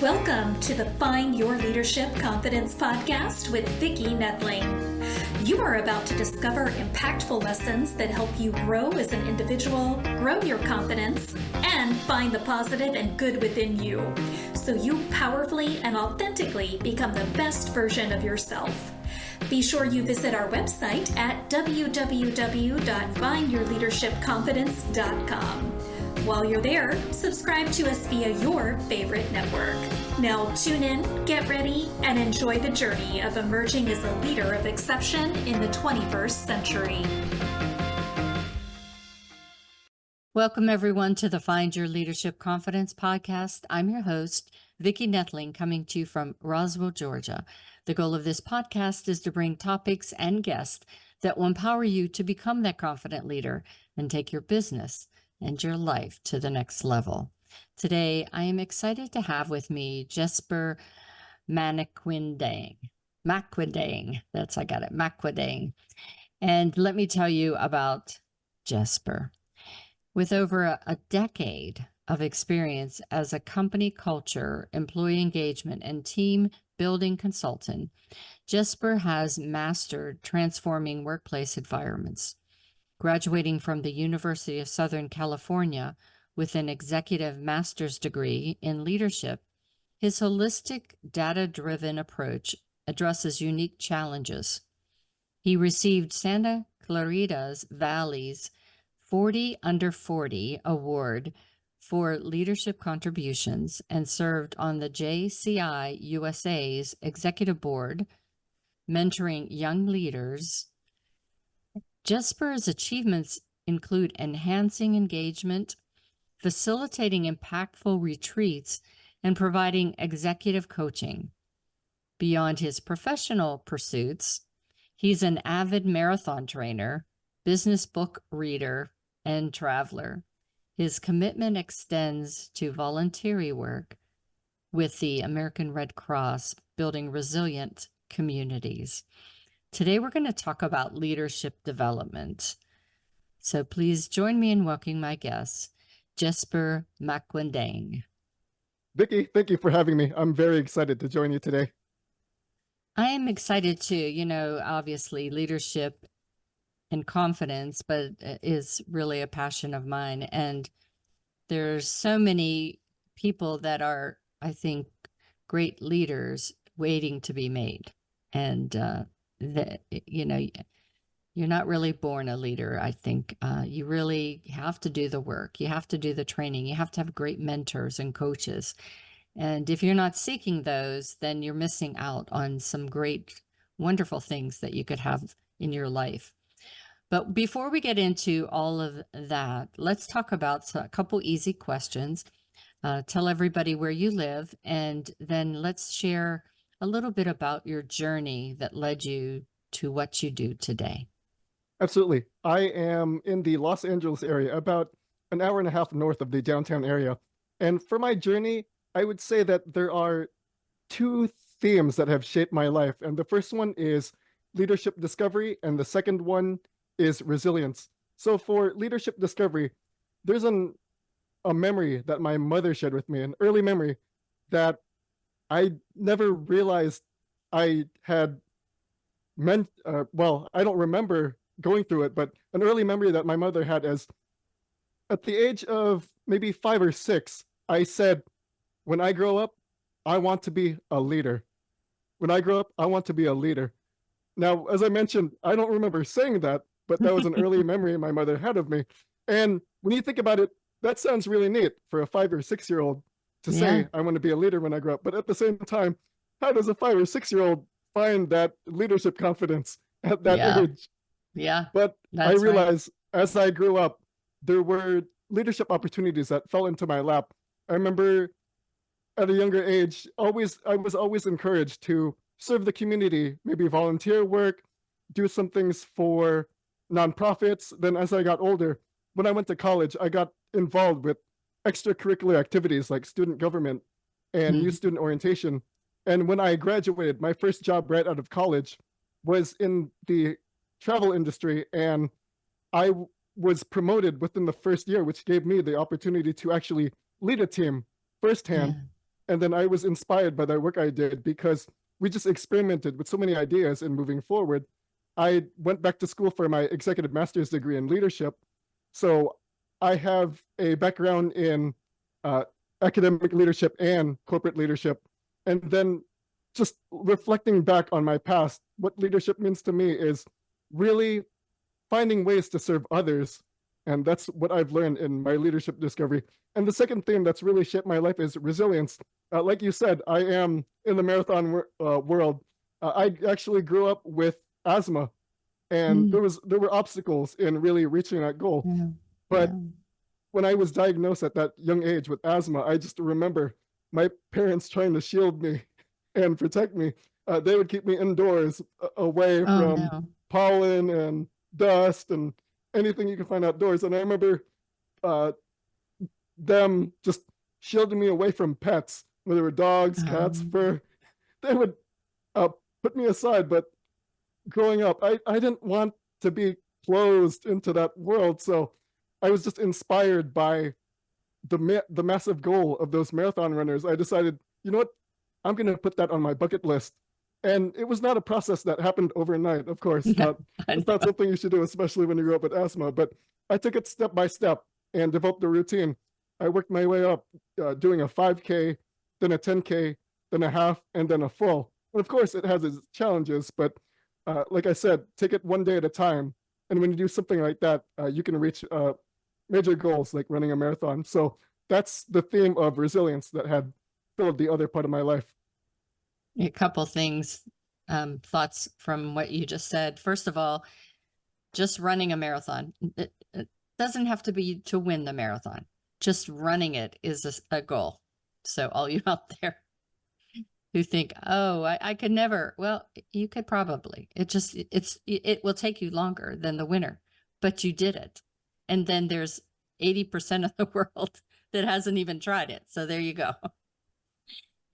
Welcome to the Find Your Leadership Confidence podcast with Vicki Noethling. You are about to discover impactful lessons that help you grow as an individual, grow your confidence, and find the positive and good within you, so you powerfully and authentically become the best version of yourself. Be sure you visit our website at www.findyourleadershipconfidence.com. While you're there, subscribe to us via your favorite network. Now tune in, get ready, and enjoy the journey of emerging as a leader of exception in the 21st century. Welcome, everyone, to the Find Your Leadership Confidence podcast. I'm your host, Vicki Noethling, coming to you from Roswell, Georgia. The goal of this podcast is to bring topics and guests that will empower you to become that confident leader and take your business and your life to the next level. Today, I am excited to have with me Jessper Maquindang. Maquindang. And let me tell you about Jessper. With over a decade of experience as a company culture, employee engagement, and team building consultant, Jessper has mastered transforming workplace environments. Graduating from the University of Southern California with an executive master's degree in leadership, his holistic, data-driven approach addresses unique challenges. He received Santa Clarita Valley's 40 Under 40 Award for leadership contributions and served on the JCI USA's executive board, mentoring young leaders. Jessper's achievements include enhancing engagement, facilitating impactful retreats, and providing executive coaching. Beyond his professional pursuits, he's an avid marathon trainer, business book reader, and traveler. His commitment extends to voluntary work with the American Red Cross, building resilient communities. Today, we're going to talk about leadership development. So please join me in welcoming my guest, Jessper Maquindang. Vicki, thank you for having me. I'm very excited to join you today. I am excited too. Obviously leadership and confidence, but is really a passion of mine. And there's so many people that are, I think, great leaders waiting to be made. And you're not really born a leader. I think you really have to do the work. You have to do the training. You have to have great mentors and coaches. And if you're not seeking those, then you're missing out on some great, wonderful things that you could have in your life. But before we get into all of that, let's talk about a couple easy questions. Tell everybody where you live, and then let's share a little bit about your journey that led you to what you do today. Absolutely. I am in the Los Angeles area, about an hour and a half north of the downtown area. And for my journey, I would say that there are two themes that have shaped my life. And the first one is leadership discovery, and the second one is resilience. So for leadership discovery, there's a memory that my mother shared with me, an early memory that I never realized I had meant, I don't remember going through it, but an early memory that my mother had is at the age of maybe 5 or 6, I said, when I grow up, I want to be a leader. When I grow up, I want to be a leader. Now, as I mentioned, I don't remember saying that, but that was an early memory my mother had of me. And when you think about it, that sounds really neat for a 5 or 6-year-old to say, I want to be a leader when I grow up. But at the same time, how does a 5 or 6-year-old find that leadership confidence at that age? Yeah. But I realized as I grew up, there were leadership opportunities that fell into my lap. I remember at a younger age, I was always encouraged to serve the community, maybe volunteer work, do some things for nonprofits. Then as I got older, when I went to college, I got involved with extracurricular activities like student government and youth student orientation. And when I graduated, my first job right out of college was in the travel industry, and I was promoted within the first year, which gave me the opportunity to actually lead a team firsthand. And then I was inspired by the work I did because we just experimented with so many ideas and moving forward. I went back to school for my executive master's degree in leadership. So I have a background in uh, academic leadership and corporate leadership. And then just reflecting back on my past, what leadership means to me is really finding ways to serve others. And that's what I've learned in my leadership discovery. And the second thing that's really shaped my life is resilience. Like you said, I am in the marathon world. I actually grew up with asthma, and Mm, there were obstacles in really reaching that goal. yeah, But yeah. when I was diagnosed at that young age with asthma, I just remember my parents trying to shield me and protect me. They would keep me indoors, away Oh from no. pollen and dust and anything you can find outdoors. And I remember uh, them just shielding me away from pets, whether they were dogs, cats, Um, fur. They would uh, put me aside. But growing up, I didn't want to be closed into that world. So I was just inspired by the massive goal of those marathon runners. I decided, you know what, I'm going to put that on my bucket list. And it was not a process that happened overnight, of course. no, I It's not know. something you should do, especially when you grow up with asthma. But I took it step by step and developed a routine. I worked my way up, doing a 5K, then a 10K, then a half, and then a full. And of course, it has its challenges, but like I said, take it one day at a time. And when you do something like that, you can reach major goals like running a marathon. So that's the theme of resilience that had filled the other part of my life. A couple things, thoughts from what you just said. First of all, just running a marathon. It doesn't have to be to win the marathon. Just running it is a goal. So all you out there who think, oh, I could never, well, you could probably. It will take you longer than the winner, but you did it. And then there's 80% of the world that hasn't even tried it. So there you go.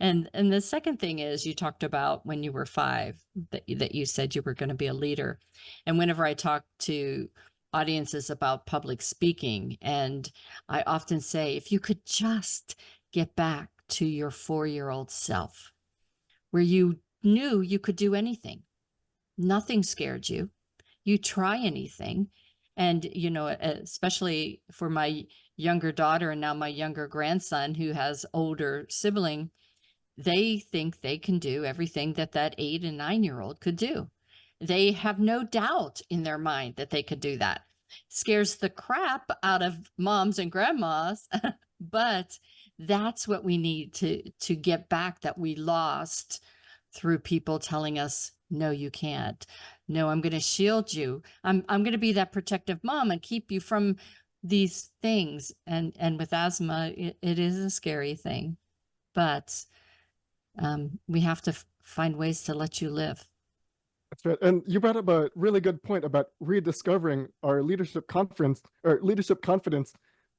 And the second thing is you talked about when you were 5 that you said you were going to be a leader. And whenever I talk to audiences about public speaking, and I often say, if you could just get back to your 4-year-old self, where you knew you could do anything, nothing scared you, you try anything. And, you know, especially for my younger daughter and now my younger grandson who has older sibling, they think they can do everything that 8 and 9-year-old could do. They have no doubt in their mind that they could do that. Scares the crap out of moms and grandmas, but that's what we need to get back that we lost through people telling us, no, you can't. No, I'm going to shield you. I'm going to be that protective mom and keep you from these things. And with asthma, it is a scary thing, but we have to find ways to let you live. That's right. And you brought up a really good point about rediscovering our leadership confidence.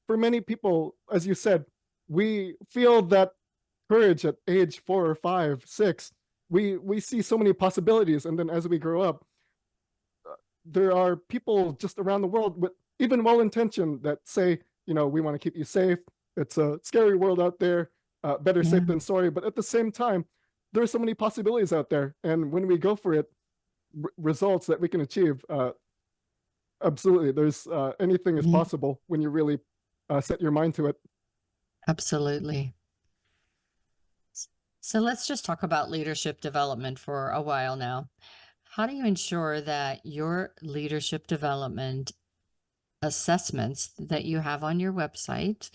For many people, as you said, we feel that courage at age 4 or 5, 6. We see so many possibilities, and then as we grow up, there are people just around the world with even well-intentioned that say, you know, we want to keep you safe. It's a scary world out there. Better Yeah. safe than sorry. But at the same time, there are so many possibilities out there, and when we go for it, results that we can achieve. Absolutely, there's anything is Mhm. possible when you really set your mind to it. Absolutely. So let's just talk about leadership development for a while now. How do you ensure that your leadership development assessments that you have on your website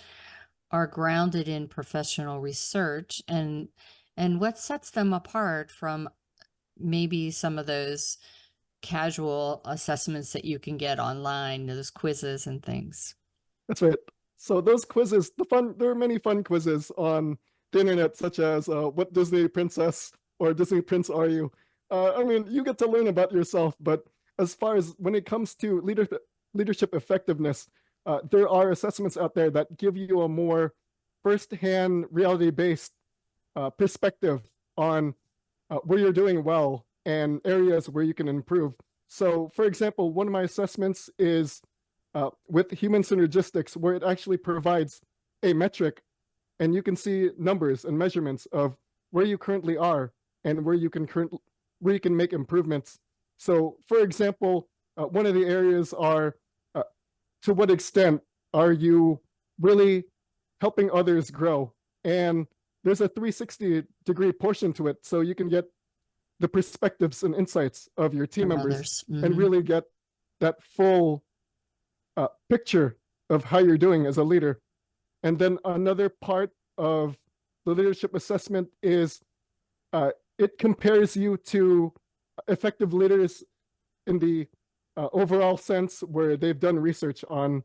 are grounded in professional research, and what sets them apart from maybe some of those casual assessments that you can get online, those quizzes and things? That's right. So those quizzes, there are many fun quizzes on the internet, such as what Disney princess or Disney prince are you? I mean, you get to learn about yourself, but as far as when it comes to leadership effectiveness, there are assessments out there that give you a more first-hand, reality-based perspective on where you're doing well and areas where you can improve. So, for example, one of my assessments is with human synergistics, where it actually provides a metric and you can see numbers and measurements of where you currently are and where you can make improvements. So, for example, one of the areas are to what extent are you really helping others grow? And there's a 360-degree portion to it, so you can get the perspectives and insights of your team From members others. and really get that full picture of how you're doing as a leader. And then another part of the leadership assessment is it compares you to effective leaders in the overall sense, where they've done research on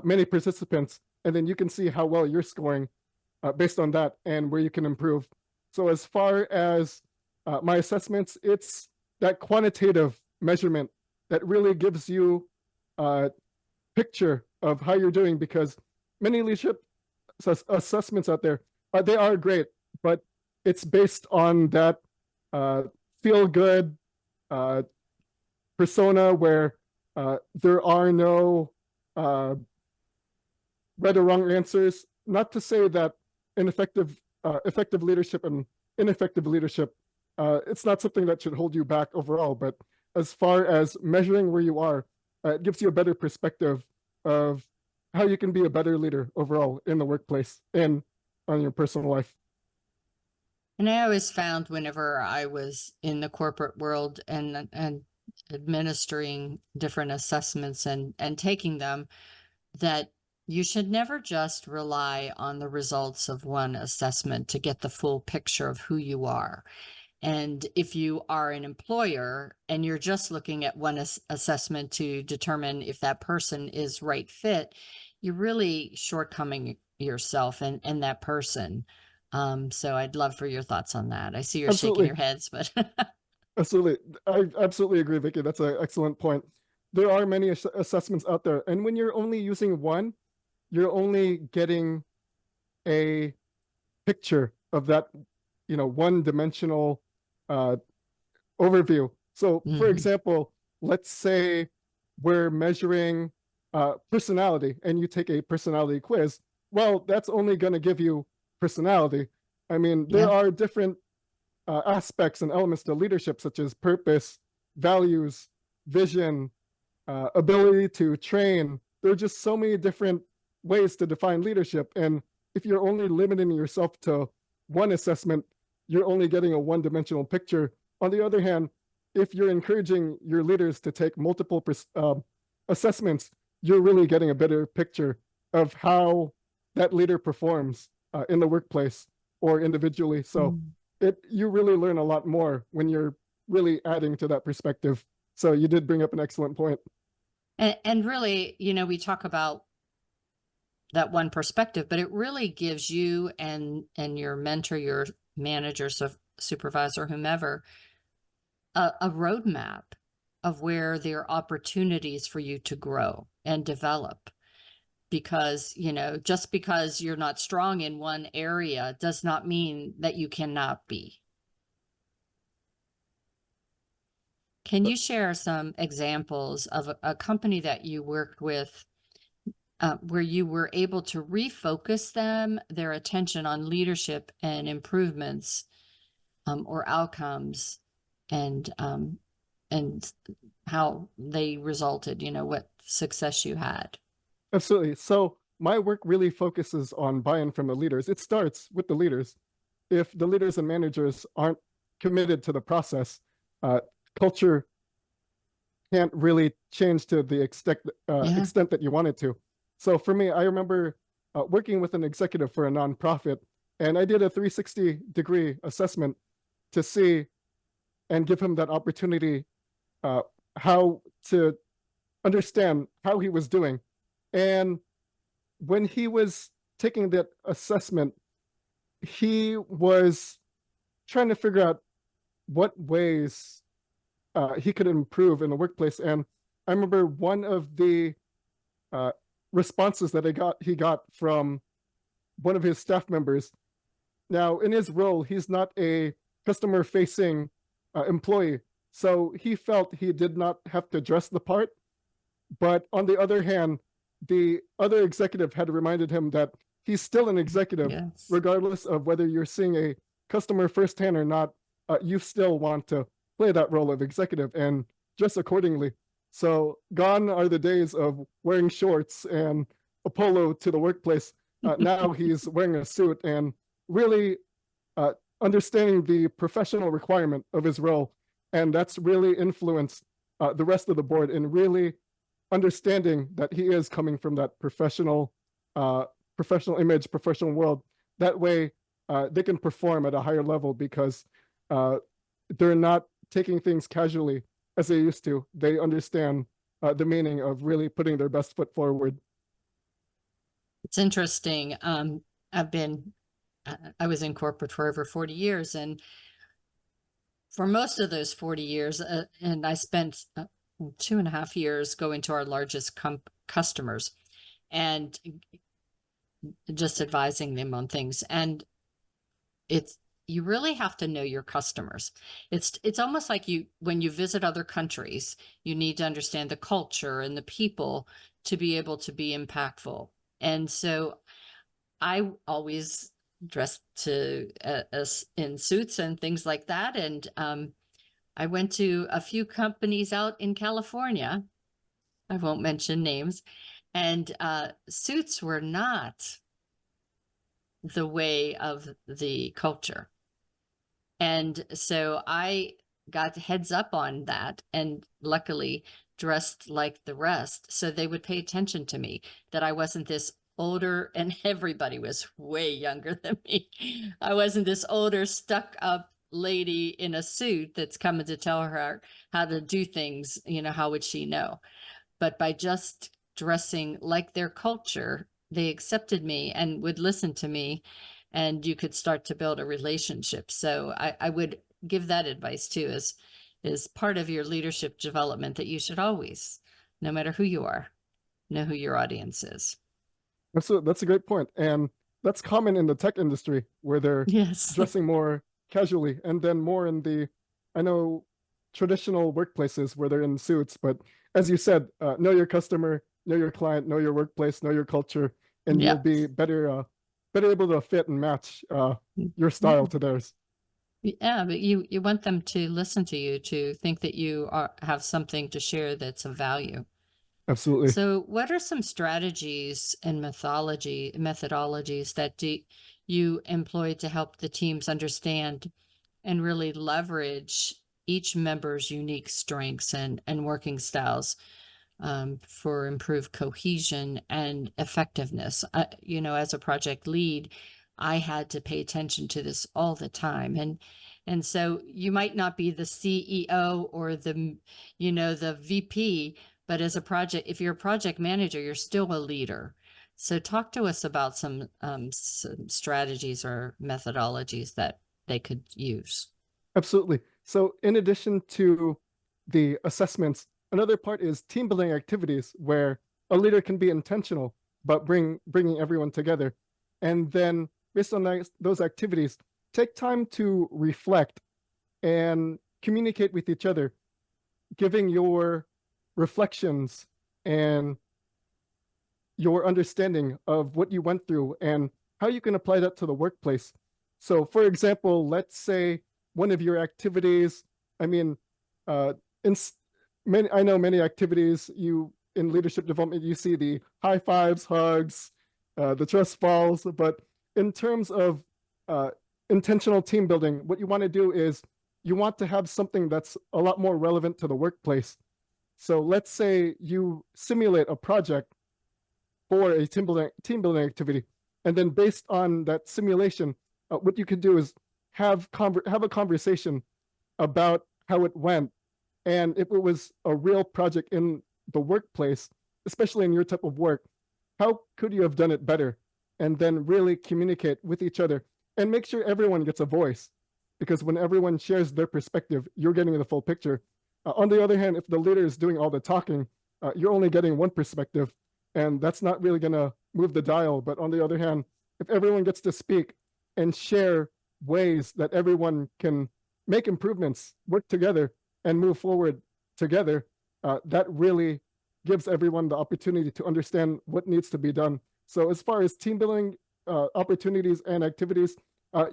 many participants, and then you can see how well you're scoring based on that and where you can improve. So as far as my assessments, it's that quantitative measurement that really gives you a picture of how you're doing, because many leadership assessments out there, they are great, but it's based on that feel good persona where there are no right or wrong answers. Not to say that effective leadership and ineffective leadership, it's not something that should hold you back overall. But as far as measuring where you are, it gives you a better perspective of how you can be a better leader overall in the workplace and on your personal life. And I always found whenever I was in the corporate world and administering different assessments and taking them, that you should never just rely on the results of one assessment to get the full picture of who you are. And if you are an employer and you're just looking at one assessment to determine if that person is right fit, you're really shortcoming yourself and that person. So I'd love for your thoughts on that. I see you're shaking your heads, but Absolutely. I absolutely agree, Vicki. That's an excellent point. There are many assessments out there, and when you're only using one, you're only getting a picture of that, one-dimensional overview. So, for example, let's say we're measuring personality, and you take a personality quiz. Well, that's only going to give you personality. I mean, there are different aspects and elements to leadership, such as purpose, values, vision, ability to train. There are just so many different ways to define leadership. And if you're only limiting yourself to one assessment, you're only getting a one-dimensional picture. On the other hand, if you're encouraging your leaders to take multiple assessments, you're really getting a better picture of how that leader performs in the workplace or individually. So you really learn a lot more when you're really adding to that perspective. So you did bring up an excellent point. And really, we talk about that one perspective, but it really gives you and your mentor, your manager, supervisor, whomever, a roadmap of where there are opportunities for you to grow and develop. Because, just because you're not strong in one area does not mean that you cannot be. Can you share some examples of a company that you worked with where you were able to refocus their attention on leadership and improvements or outcomes and how they resulted, what success you had? Absolutely. So my work really focuses on buy-in from the leaders. It starts with the leaders. If the leaders and managers aren't committed to the process, culture can't really change to the extent that you want it to. So for me, I remember working with an executive for a nonprofit, and I did a 360-degree assessment to see and give him that opportunity how to understand how he was doing. And when he was taking that assessment, he was trying to figure out what ways he could improve in the workplace. And I remember one of the responses that he got from one of his staff members. Now, in his role, he's not a customer-facing employee, so he felt he did not have to dress the part. But on the other hand, the other executive had reminded him that he's still an executive, Yes. regardless of whether you're seeing a customer firsthand or not. You still want to play that role of executive and dress accordingly. So gone are the days of wearing shorts and a polo to the workplace. Now he's wearing a suit and really understanding the professional requirement of his role. And that's really influenced the rest of the board in really understanding that he is coming from that professional image, professional world. That way they can perform at a higher level because they're not taking things casually as they used to. They understand the meaning of really putting their best foot forward. It's interesting. I was in corporate for over 40 years, and for most of those 40 years, and I spent 2.5 years going to our largest customers and just advising them on things. And you really have to know your customers. It's almost like when you visit other countries, you need to understand the culture and the people to be able to be impactful. And so I always dressed in suits and things like that. And I went to a few companies out in California. I won't mention names. And suits were not the way of the culture. And so I got heads up on that and luckily dressed like the rest. So they would pay attention to me, that I wasn't this older, and everybody was way younger than me. I wasn't this older, stuck up lady in a suit that's coming to tell her how to do things, how would she know? But by just dressing like their culture, they accepted me and would listen to me, and you could start to build a relationship. So I would give that advice too, as part of your leadership development, that you should always, no matter who you are, know who your audience is. That's a great point. And that's common in the tech industry where they're Yes. dressing more casually, and then more in I know, traditional workplaces where they're in suits. But as you said, know your customer, know your client, know your workplace, know your culture, and you'll be better able to fit and match your style to theirs. Yeah, but you want them to listen to you, to think that you have something to share that's of value. Absolutely. So what are some strategies and methodologies that you employ to help the teams understand and really leverage each member's unique strengths and working styles for improved cohesion and effectiveness? As a project lead, I had to pay attention to this all the time. And so you might not be the CEO or the VP, but if you're a project manager, you're still a leader. So talk to us about some strategies or methodologies that they could use. Absolutely. So in addition to the assessments, another part is team building activities where a leader can be intentional about bringing everyone together. And then based on those activities, take time to reflect and communicate with each other, giving your reflections and your understanding of what you went through and how you can apply that to the workplace. So for example, let's say one of your activities, I know many activities in leadership development, you see the high fives, hugs, the trust falls, but in terms of intentional team building, what you want to do is you want to have something that's a lot more relevant to the workplace. So let's say you simulate a project for a team building activity, and then based on that simulation, what you could do is have a conversation about how it went, and if it was a real project in the workplace, especially in your type of work, how could you have done it better? And then really communicate with each other and make sure everyone gets a voice, because when everyone shares their perspective, you're getting the full picture. On the other hand, if the leader is doing all the talking, you're only getting one perspective, and that's not really going to move the dial. But on the other hand, if everyone gets to speak and share ways that everyone can make improvements, work together, and move forward together, that really gives everyone the opportunity to understand what needs to be done. So as far as team building opportunities and activities,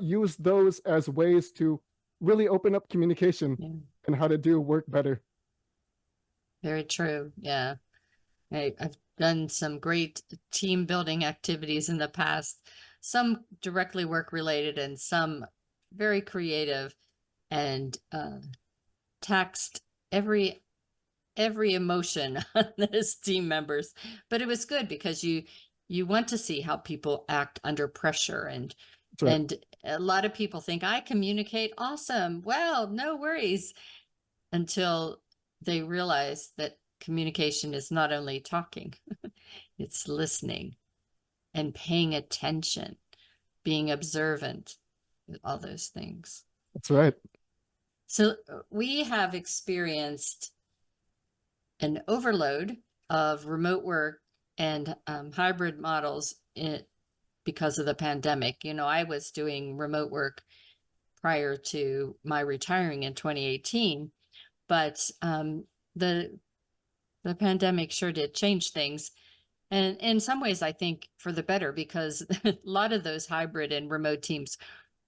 use those as ways to really open up communication and how to do work better. Very true. Yeah. I've done some great team building activities in the past, some directly work related and some very creative, and taxed every emotion on those team members. But it was good because you want to see how people act under pressure, and Right. and a lot of people think I communicate awesome. Well, no worries, until they realize that communication is not only talking, it's listening and paying attention, being observant, all those things. That's right. So we have experienced an overload of remote work and hybrid models because of the pandemic. You know, I was doing remote work prior to my retiring in 2018, but the pandemic sure did change things. And in some ways, I think for the better, because a lot of those hybrid and remote teams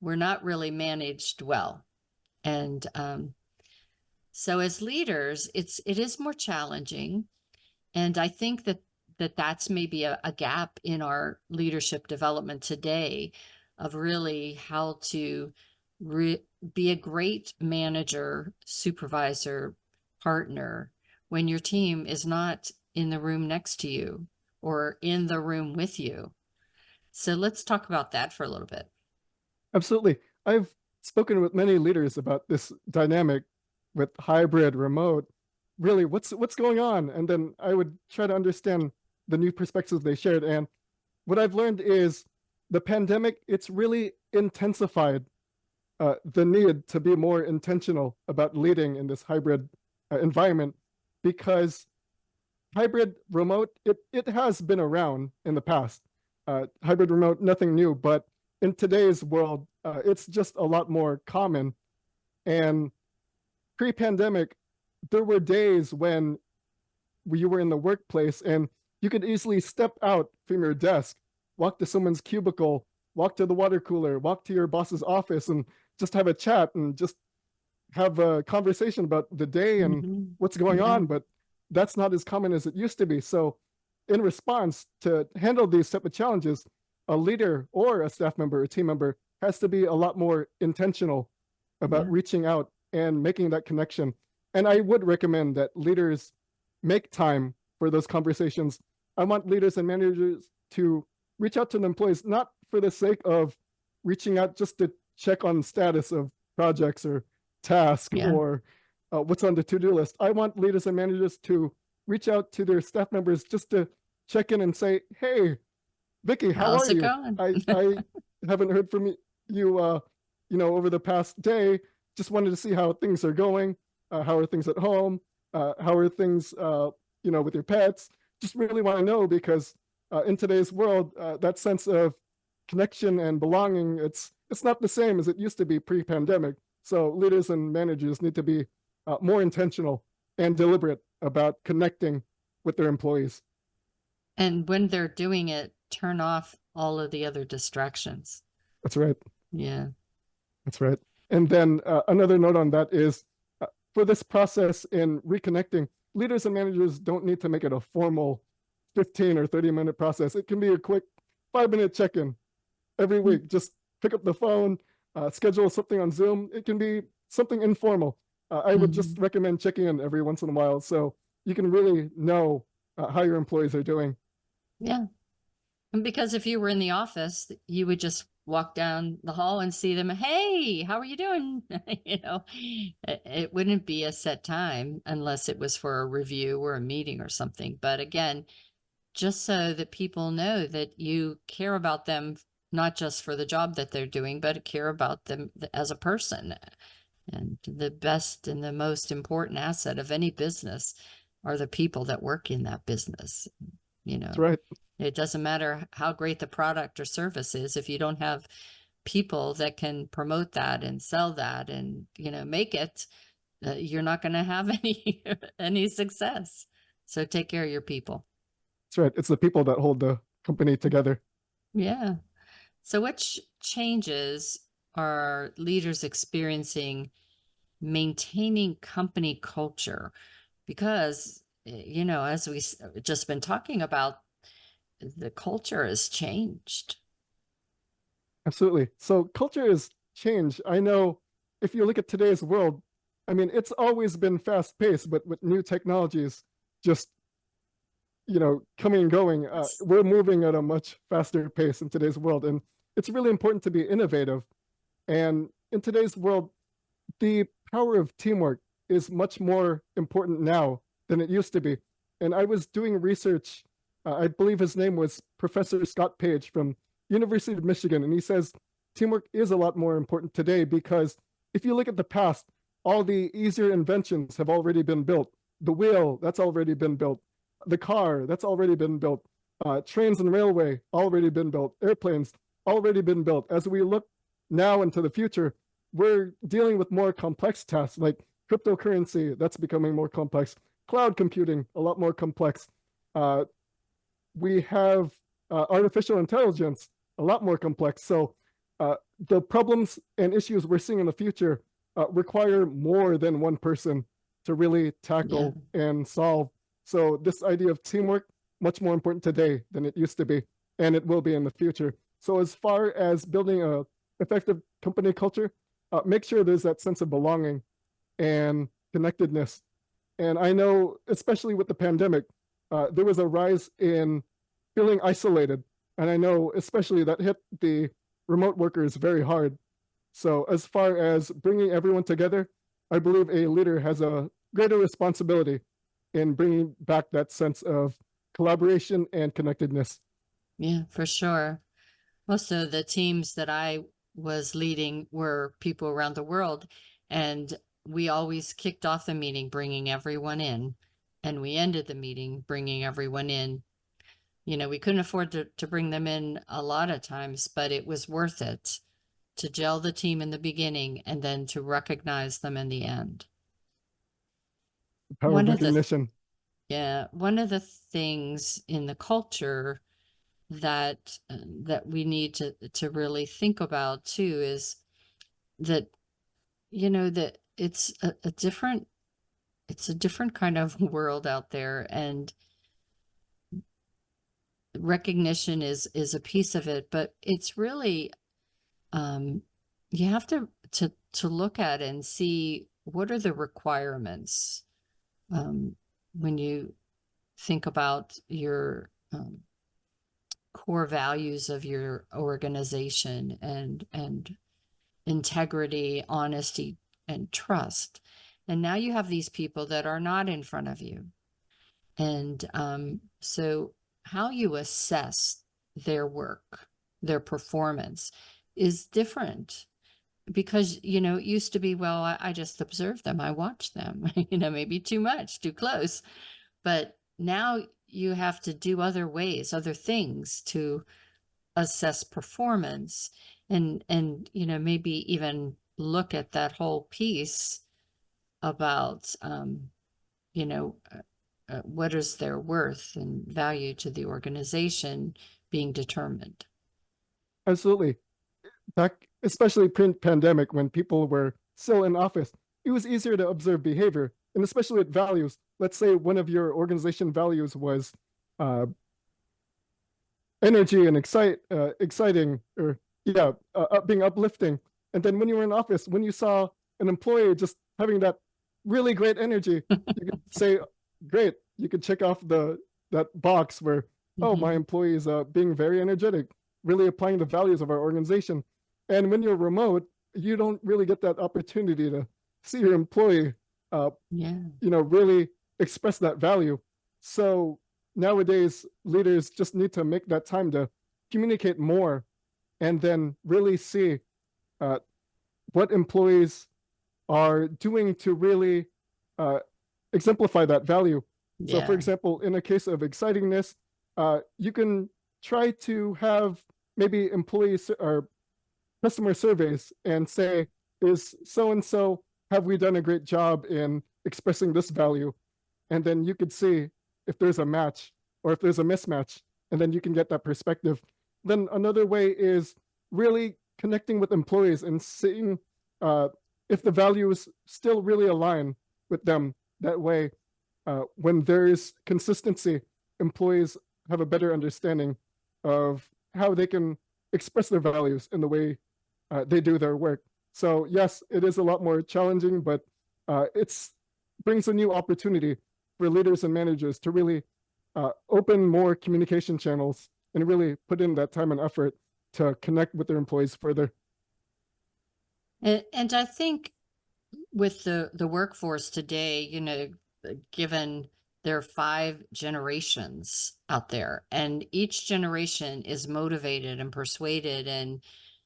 were not really managed well. And so as leaders, it is more challenging. And I think that's maybe a gap in our leadership development today, of really how to be a great manager, supervisor, partner when your team is not in the room next to you or in the room with you. So let's talk about that for a little bit. Absolutely. I've spoken with many leaders about this dynamic with hybrid, remote. Really, what's going on? And then I would try to understand the new perspectives they shared. And what I've learned is the pandemic, it's really intensified the need to be more intentional about leading in this hybrid environment, because hybrid remote, it has been around in the past. Hybrid remote, nothing new, but in today's world, it's just a lot more common. And pre-pandemic, there were days when you were in the workplace and you could easily step out from your desk, walk to someone's cubicle, walk to the water cooler, walk to your boss's office, and just have a chat and just have a conversation about the day and what's going on. But that's not as common as it used to be. So in response to handle these type of challenges, a leader or a staff member, a team member, has to be a lot more intentional about reaching out and making that connection. And I would recommend that leaders make time for those conversations. I want leaders and managers to reach out to the employees, not for the sake of reaching out just to check on status of projects or tasks or what's on the to-do list. I want leaders and managers to reach out to their staff members just to check in and say, hey, Vicki, how How's are it you? going? I haven't heard from you, over the past day. Just wanted to see how things are going. How are things at home? How are things, with your pets? Just really want to know, because in today's world, that sense of connection and belonging, it's not the same as it used to be pre-pandemic. So leaders and managers need to be more intentional and deliberate about connecting with their employees. And when they're doing it, turn off all of the other distractions. That's right. Yeah. That's right. And then another note on that is, for this process in reconnecting, leaders and managers don't need to make it a formal 15 or 30-minute process. It can be a quick 5-minute check-in every week. Just pick up the phone, schedule something on Zoom. It can be something informal. I would just recommend checking in every once in a while so you can really know how your employees are doing. Yeah. And because if you were in the office, you would just walk down the hall and see them. Hey, how are you doing? It wouldn't be a set time unless it was for a review or a meeting or something. But again, just so that people know that you care about them, not just for the job that they're doing, but care about them as a person. And the best and the most important asset of any business are the people that work in that business. That's right. It doesn't matter how great the product or service is if you don't have people that can promote that and sell that and make it, you're not going to have any success. So take care of your people. That's right. It's the people that hold the company together. Yeah. So what changes are leaders experiencing maintaining company culture? Because, as we just been talking about, the culture has changed. Absolutely. So culture is change. I know if you look at today's world, I mean, it's always been fast paced, but with new technologies just, coming and going, we're moving at a much faster pace in today's world. And it's really important to be innovative. And in today's world, the power of teamwork is much more important now than it used to be. And I was doing research. I believe his name was Professor Scott Page from University of Michigan, and he says teamwork is a lot more important today because if you look at the past, all the easier inventions have already been built. The wheel, that's already been built. The car, that's already been built. Trains and railway, already been built. Airplanes, already been built. As we look now into the future, we're dealing with more complex tasks like cryptocurrency, that's becoming more complex. Cloud computing, a lot more complex. We have artificial intelligence, a lot more complex. So the problems and issues we're seeing in the future require more than one person to really tackle and solve. So this idea of teamwork, much more important today than it used to be, and it will be in the future. So as far as building a effective company culture, make sure there's that sense of belonging and connectedness. And I know, especially with the pandemic, there was a rise in feeling isolated. And I know, especially that hit the remote workers very hard. So as far as bringing everyone together, I believe a leader has a greater responsibility in bringing back that sense of collaboration and connectedness. Yeah, for sure. Most of the teams that I was leading were people around the world, and we always kicked off the meeting bringing everyone in, and we ended the meeting bringing everyone in. We couldn't afford to bring them in a lot of times, but it was worth it to gel the team in the beginning and then to recognize them in the end. The power One of of the recognition. one of the things in the culture that we need to really think about too is that that it's a different kind of world out there, and recognition is a piece of it, but it's really you have to look at and see what are the requirements when you think about your core values of your organization and integrity, honesty, and trust. And now you have these people that are not in front of you. And so how you assess their work, their performance is different because, it used to be, well, I just observe them. I watch them, maybe too much, too close. But now you have to do other ways, other things to assess performance and maybe even look at that whole piece about what is their worth and value to the organization being determined. Absolutely. Back, especially pre-pandemic, when people were still in office, it was easier to observe behavior, and especially with values. Let's say one of your organization values was energy and exciting, or being uplifting. And then when you were in office, when you saw an employee just having that really great energy, you could say, "Great!" You could check off that box where, "Oh, my employee is being very energetic, really applying the values of our organization." And when you're remote, you don't really get that opportunity to see your employee, really express that value. So nowadays, leaders just need to make that time to communicate more and then really see what employees are doing to really exemplify that value. So, for example, in a case of excitingness, you can try to have maybe employees or customer surveys and say, is so and so, have we done a great job in expressing this value? And then you could see if there's a match or if there's a mismatch, and then you can get that perspective. Then another way is really connecting with employees and seeing if the values still really align with them. That way, when there's consistency, employees have a better understanding of how they can express their values in the way they do their work. So yes, it is a lot more challenging, but it's brings a new opportunity for leaders and managers to really open more communication channels and really put in that time and effort to connect with their employees further. And I think with the workforce today, given there are 5 generations out there, and each generation is motivated and persuaded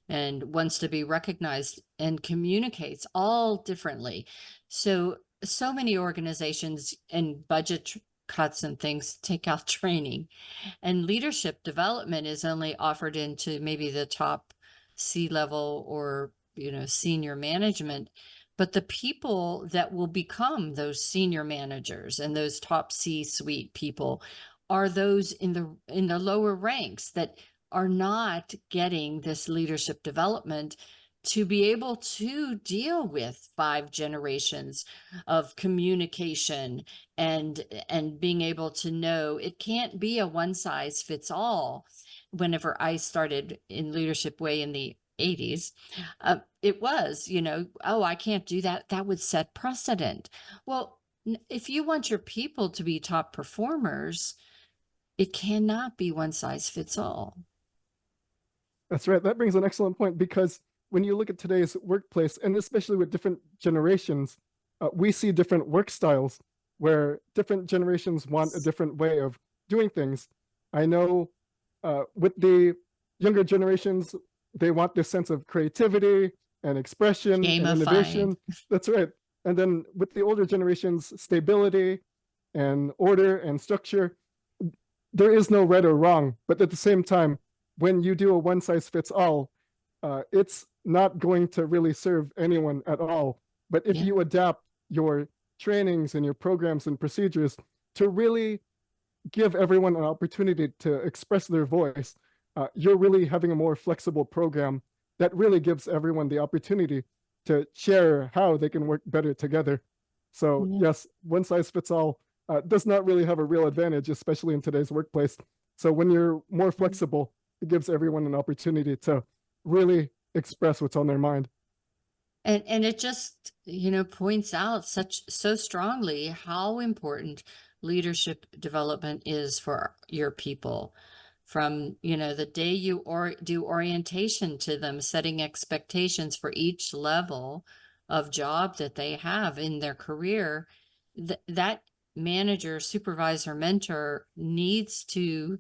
and wants to be recognized and communicates all differently. So many organizations and budget cuts and things take out training, and leadership development is only offered into maybe the top C-level or senior management. But the people that will become those senior managers and those top C-suite people are those in the lower ranks that are not getting this leadership development to be able to deal with 5 generations of communication and being able to know it can't be a one size fits all. Whenever I started in leadership way in the 80s, it was, oh, I can't do that. That would set precedent. Well, if you want your people to be top performers, it cannot be one size fits all. That's right. That brings an excellent point, because when you look at today's workplace, and especially with different generations, we see different work styles where different generations want a different way of doing things. I know with the younger generations, they want this sense of creativity and expression and innovation. That's right. And then with the older generations, stability and order and structure. There is no right or wrong, but at the same time, when you do a one size fits all, it's not going to really serve anyone at all. But if you adapt your trainings and your programs and procedures to really give everyone an opportunity to express their voice, you're really having a more flexible program that really gives everyone the opportunity to share how they can work better together. So yes, one size fits all does not really have a real advantage, especially in today's workplace. So when you're more flexible, it gives everyone an opportunity to really express what's on their mind. And it just, points out so strongly how important leadership development is for your people. From, the day you do orientation to them, setting expectations for each level of job that they have in their career, that manager, supervisor, mentor needs to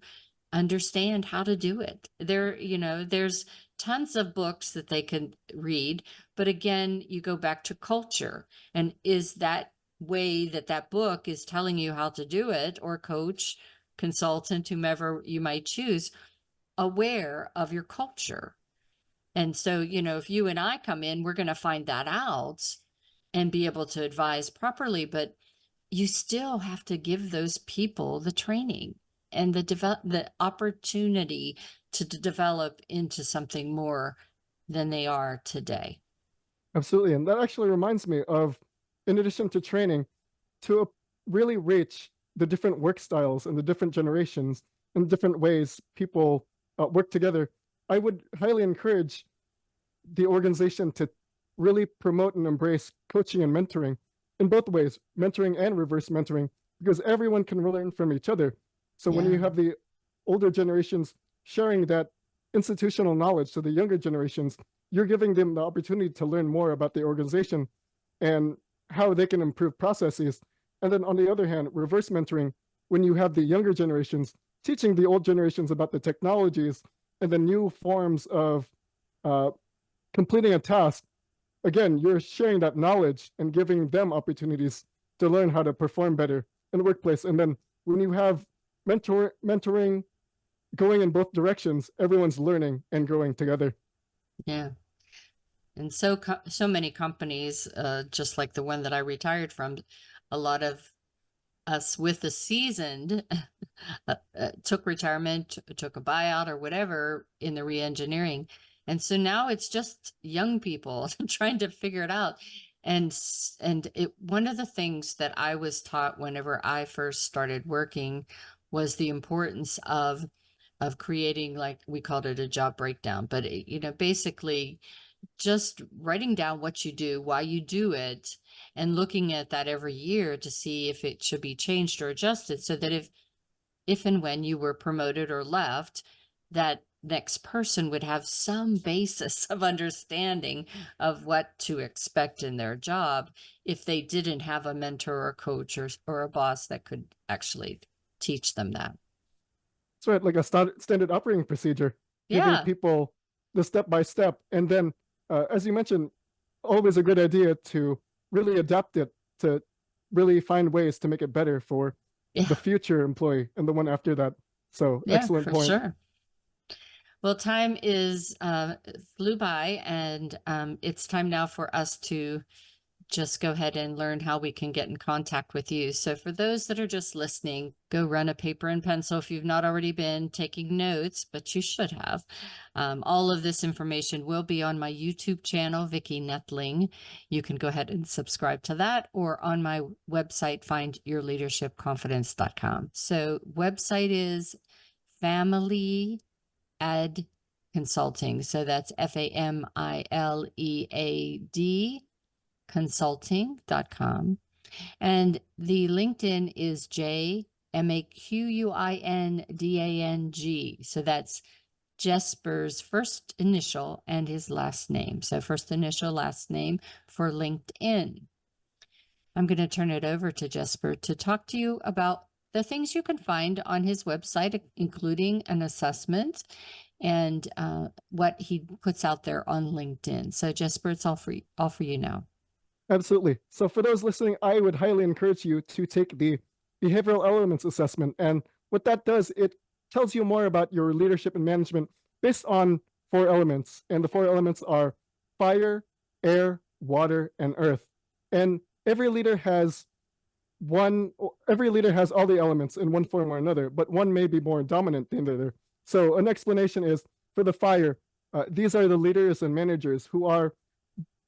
understand how to do it. There's tons of books that they can read, but again, you go back to culture, and is that way that book is telling you how to do it, or coach, consultant, whomever you might choose, aware of your culture. And so, if you and I come in, we're going to find that out and be able to advise properly, but you still have to give those people the training and the opportunity to develop into something more than they are today. Absolutely. And that actually reminds me of, in addition to training, to really reach the different work styles and the different generations and different ways people work together, I would highly encourage the organization to really promote and embrace coaching and mentoring in both ways, mentoring and reverse mentoring, because everyone can learn from each other. So when you have the older generations sharing that institutional knowledge to the younger generations, you're giving them the opportunity to learn more about the organization and how they can improve processes. And then on the other hand, reverse mentoring, when you have the younger generations teaching the old generations about the technologies and the new forms of completing a task, again, you're sharing that knowledge and giving them opportunities to learn how to perform better in the workplace. And then when you have mentoring going in both directions, everyone's learning and growing together. Yeah. And so many companies, just like the one that I retired from, a lot of us with the seasoned took retirement, took a buyout or whatever in the re-engineering. And so now it's just young people trying to figure it out. And one of the things that I was taught whenever I first started working was the importance of creating, like we called it, a job breakdown, but basically just writing down what you do, why you do it, and looking at that every year to see if it should be changed or adjusted, so that if and when you were promoted or left, that next person would have some basis of understanding of what to expect in their job if they didn't have a mentor or coach or a boss that could actually teach them that. That's right, like a standard operating procedure, giving Yeah. people the step by step. And then, as you mentioned, always a good idea to really adapt it to really find ways to make it better for Yeah. the future employee and the one after that. So Yeah, excellent for point. sure. Well, time is flew by, and it's time now for us to just go ahead and learn how we can get in contact with you. So for those that are just listening, go run a paper and pencil if you've not already been taking notes, but you should have. All of this information will be on my YouTube channel, Vicki Noethling. You can go ahead and subscribe to that, or on my website, findyourleadershipconfidence.com. So website is Family Ed Consulting. So that's FAMILEAD consulting.com. And the LinkedIn is JMAQUINDANG. So that's Jesper's first initial and his last name. So first initial, last name for LinkedIn. I'm going to turn it over to Jesper to talk to you about the things you can find on his website, including an assessment and what he puts out there on LinkedIn. So Jesper, it's all for you now. Absolutely. So for those listening, I would highly encourage you to take the behavioral elements assessment. And what that does, it tells you more about your leadership and management based on 4 elements. And the 4 elements are fire, air, water, and earth. And every leader has all the elements in one form or another, but one may be more dominant than the other. So an explanation is, for the fire, these are the leaders and managers who are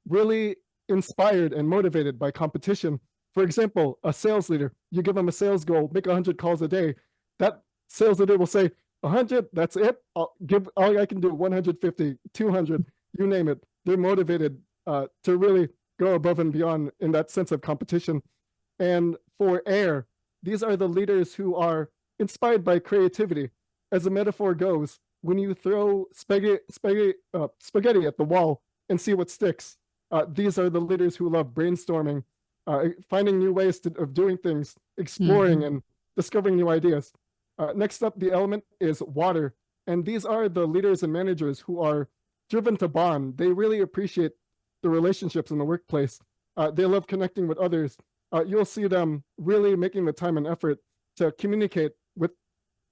really inspired and motivated by competition. For example, a sales leader, you give them a sales goal, make 100 calls a day. That sales leader will say, 100, that's it. All I can do 150, 200, you name it. They're motivated to really go above and beyond in that sense of competition. And for air, these are the leaders who are inspired by creativity. As the metaphor goes, when you throw spaghetti at the wall and see what sticks, these are the leaders who love brainstorming, finding new ways of doing things, exploring and discovering new ideas. Next up, the element is water. And these are the leaders and managers who are driven to bond. They really appreciate the relationships in the workplace. They love connecting with others. You'll see them really making the time and effort to communicate with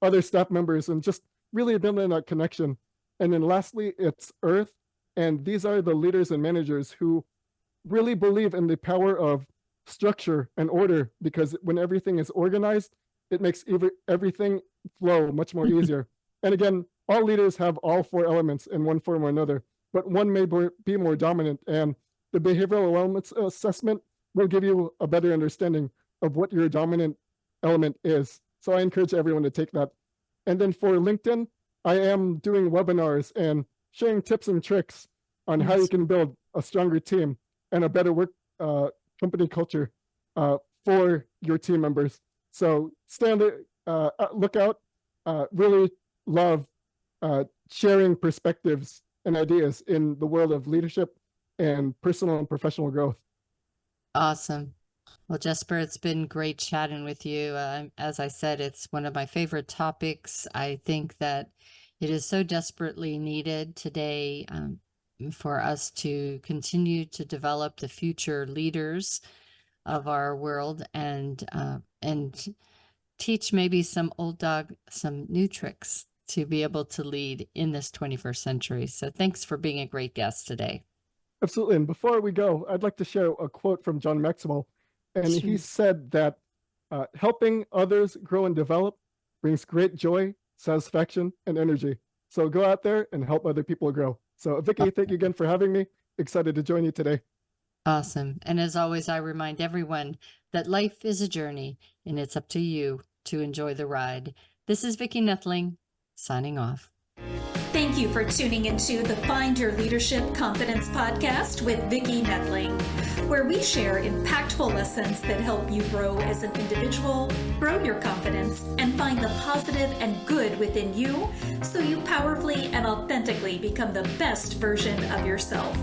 other staff members and just really building that connection. And then lastly, it's earth. And these are the leaders and managers who really believe in the power of structure and order, because when everything is organized, it makes everything flow much more easier. And again, all leaders have all 4 elements in one form or another, but one may be more dominant. And the behavioral elements assessment will give you a better understanding of what your dominant element is. So I encourage everyone to take that. And then for LinkedIn, I am doing webinars and sharing tips and tricks on how you can build a stronger team and a better work company culture for your team members. So stay on the lookout. Really love sharing perspectives and ideas in the world of leadership and personal and professional growth. Awesome. Well, Jesper, it's been great chatting with you. As I said, it's one of my favorite topics. I think that it is so desperately needed today for us to continue to develop the future leaders of our world and teach maybe some old dog some new tricks to be able to lead in this 21st century. So thanks for being a great guest today. Absolutely. And before we go, I'd like to share a quote from John Maxwell. And he said that helping others grow and develop brings great joy, satisfaction, and energy. So go out there and help other people grow. So, Vicki, thank you again for having me. Excited to join you today. Awesome. And as always, I remind everyone that life is a journey and it's up to you to enjoy the ride. This is Vicki Noethling signing off. Thank you for tuning into the Find Your Leadership Confidence podcast with Vicki Noethling, where we share impactful lessons that help you grow as an individual, grow your confidence, and find the positive and good within you so you powerfully and authentically become the best version of yourself.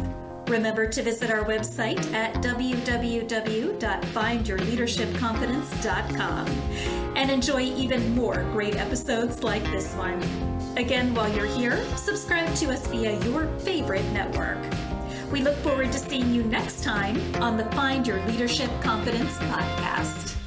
Remember to visit our website at www.findyourleadershipconfidence.com and enjoy even more great episodes like this one. Again, while you're here, subscribe to us via your favorite network. We look forward to seeing you next time on the Find Your Leadership Confidence podcast.